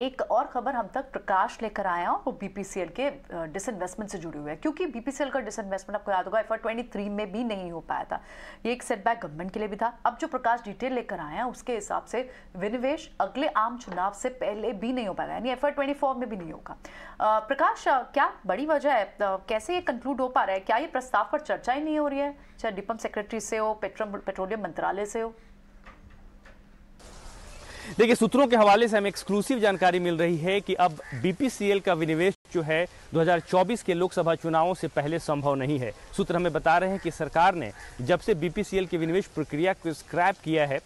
एक और खबर हम तक प्रकाश लेकर आया और वो बीपीसीएल के डिसइन्वेस्टमेंट से जुड़ी हुई है, क्योंकि बीपीसीएल का डिसइन्वेस्टमेंट आपको याद होगा FY23 में भी नहीं हो पाया था। ये एक सेटबैक गवर्नमेंट के लिए भी था। अब जो प्रकाश डिटेल लेकर आए हैं उसके हिसाब से विनिवेश अगले आम चुनाव से पहले भी नहीं हो पाएगा, यानी FY24 में भी नहीं होगा। प्रकाश, क्या बड़ी वजह है, कैसे ये कंक्लूड हो पा रहा है? क्या ये प्रस्ताव पर चर्चा ही नहीं हो रही है, चाहे डीपम सेक्रेटरी से हो, पेट्रोलियम मंत्रालय से हो? देखिए, सूत्रों के हवाले से हमें एक्सक्लूसिव जानकारी मिल रही है कि अब बीपीसीएल का विनिवेश जो है 2024 के लोकसभा चुनावों से पहले संभव नहीं है। सूत्र हमें बता रहे हैं कि सरकार ने जब से बीपीसीएल की विनिवेश प्रक्रिया को स्क्रैप किया है,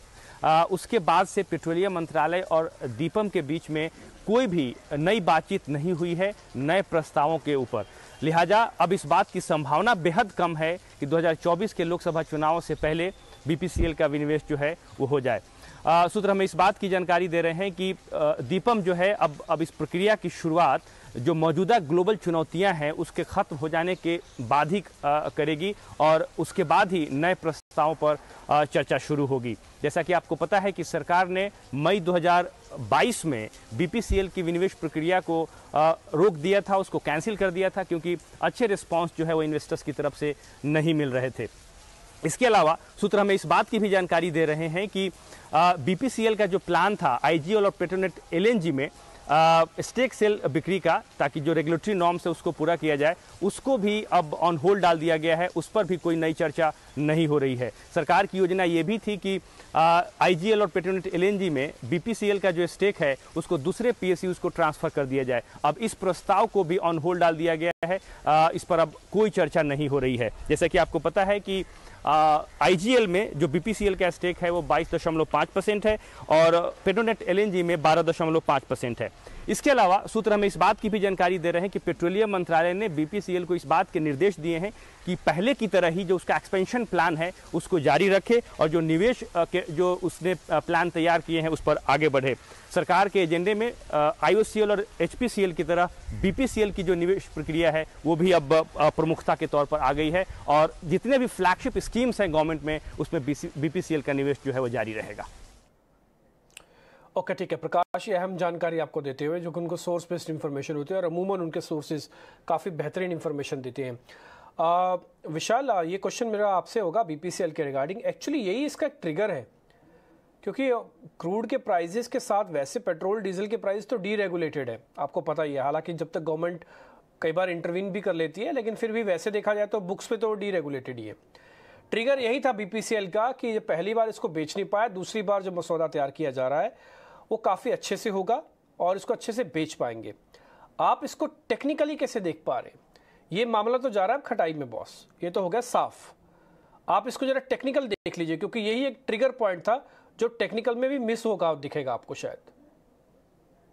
उसके बाद से पेट्रोलियम मंत्रालय और दीपम के बीच में कोई भी नई बातचीत नहीं हुई है नए प्रस्तावों के ऊपर। लिहाजा अब इस बात की संभावना बेहद कम है कि 2024 के लोकसभा चुनावों से पहले बीपीसीएल का विनिवेश जो है वो हो जाए। सूत्र हमें इस बात की जानकारी दे रहे हैं कि दीपम जो है अब इस प्रक्रिया की शुरुआत जो मौजूदा ग्लोबल चुनौतियां हैं उसके खत्म हो जाने के बाद ही करेगी और उसके बाद ही नए प्रस्तावों पर चर्चा शुरू होगी। जैसा कि आपको पता है कि सरकार ने मई 2022 में बीपीसीएल की विनिवेश प्रक्रिया को रोक दिया था, उसको कैंसिल कर दिया था, क्योंकि अच्छे रिस्पांस जो है वो इन्वेस्टर्स की तरफ से नहीं मिल रहे थे। इसके अलावा सूत्र हमें इस बात की भी जानकारी दे रहे हैं कि बीपीसीएल का जो प्लान था आईजीएल और पेट्रोनेट एलएनजी में स्टेक सेल बिक्री का, ताकि जो रेगुलेटरी नॉर्म्स है उसको पूरा किया जाए, उसको भी अब ऑन होल्ड डाल दिया गया है। उस पर भी कोई नई चर्चा नहीं हो रही है। सरकार की योजना ये भी थी कि आईजीएल और पेट्रोनेट एलएनजी में बीपीसीएल का जो स्टेक है उसको दूसरे पीएसयूज को ट्रांसफर कर दिया जाए। अब इस प्रस्ताव को भी ऑन होल्ड डाल दिया गया है। इस पर अब कोई चर्चा नहीं हो रही है। जैसा कि आपको पता है कि आईजीएल में जो बीपीसीएल का स्टेक है वो 22.5% है और पेट्रोनेट एलएनजी में 12.5% है। इसके अलावा सूत्र हमें इस बात की भी जानकारी दे रहे हैं कि पेट्रोलियम मंत्रालय ने बीपीसीएल को इस बात के निर्देश दिए हैं कि पहले की तरह ही जो उसका एक्सपेंशन प्लान है उसको जारी रखे और जो निवेश के जो उसने प्लान तैयार किए हैं उस पर आगे बढ़े। सरकार के एजेंडे में आईओसीएल और एचपीसीएल की तरह बीपीसीएल की जो निवेश प्रक्रिया है वो भी अब प्रमुखता के तौर पर आ गई है और जितने भी फ्लैगशिप स्कीम्स हैं गवर्नमेंट में उसमें बीपीसीएल का निवेश जो है वो जारी रहेगा। ओके, ठीक है प्रकाश, ये अहम जानकारी आपको देते हुए, जो कि उनको सोर्स बेस्ड इंफॉर्मेशन होती है और अमूमन उनके सोर्सेज काफ़ी बेहतरीन इंफॉर्मेशन देते हैं। विशाल, ये क्वेश्चन मेरा आपसे होगा बीपीसीएल के रिगार्डिंग। एक्चुअली यही इसका एक ट्रिगर है, क्योंकि क्रूड के प्राइजेस के साथ वैसे पेट्रोल डीजल के प्राइस तो डीरेगुलेटेड है, आपको पता ही है। हालांकि जब तक गवर्नमेंट कई बार इंटरवीन भी कर लेती है, लेकिन फिर भी वैसे देखा जाए तो बुक्स पे तो डीरेगुलेटेड ही है। ट्रिगर यही था बीपीसीएल का कि पहली बार इसको बेच नहीं पाया, दूसरी बार जो मसौदा तैयार किया जा रहा है वो काफ़ी अच्छे से होगा और इसको अच्छे से बेच पाएंगे। आप इसको टेक्निकली कैसे देख पा रहे हैं? ये मामला तो जा रहा है खटाई में बॉस, ये तो हो गया साफ। आप इसको जरा टेक्निकल देख लीजिए, क्योंकि यही एक ट्रिगर पॉइंट था जो टेक्निकल में भी मिस होगा, दिखेगा आपको शायद।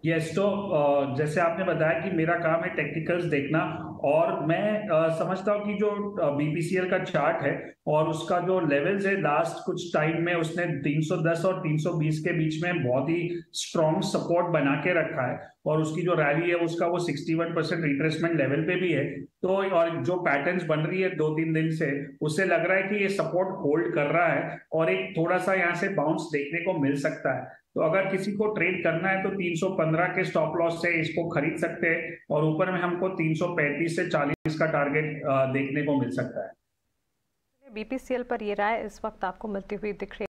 यस, तो जैसे आपने बताया कि मेरा काम है टेक्निकल्स देखना, और मैं समझता हूँ कि जो बीपीसीएल का चार्ट है और उसका जो लेवल्स है लास्ट कुछ टाइम में उसने 310 और 320 के बीच में बहुत ही स्ट्रॉन्ग सपोर्ट बना के रखा है और उसकी जो रैली है उसका वो 61% रिट्रेसमेंट लेवल पे भी है। तो और जो पैटर्न्स बन रही है 2-3 दिन से, उससे लग रहा है कि ये सपोर्ट होल्ड कर रहा है और एक थोड़ा सा यहाँ से बाउंस देखने को मिल सकता है। तो अगर किसी को ट्रेड करना है तो 315 के स्टॉप लॉस से इसको खरीद सकते हैं और ऊपर में हमको 335 से 40 का टारगेट देखने को मिल सकता है। बीपीसीएल पर ये राय इस वक्त आपको मिलती हुई दिख रही है।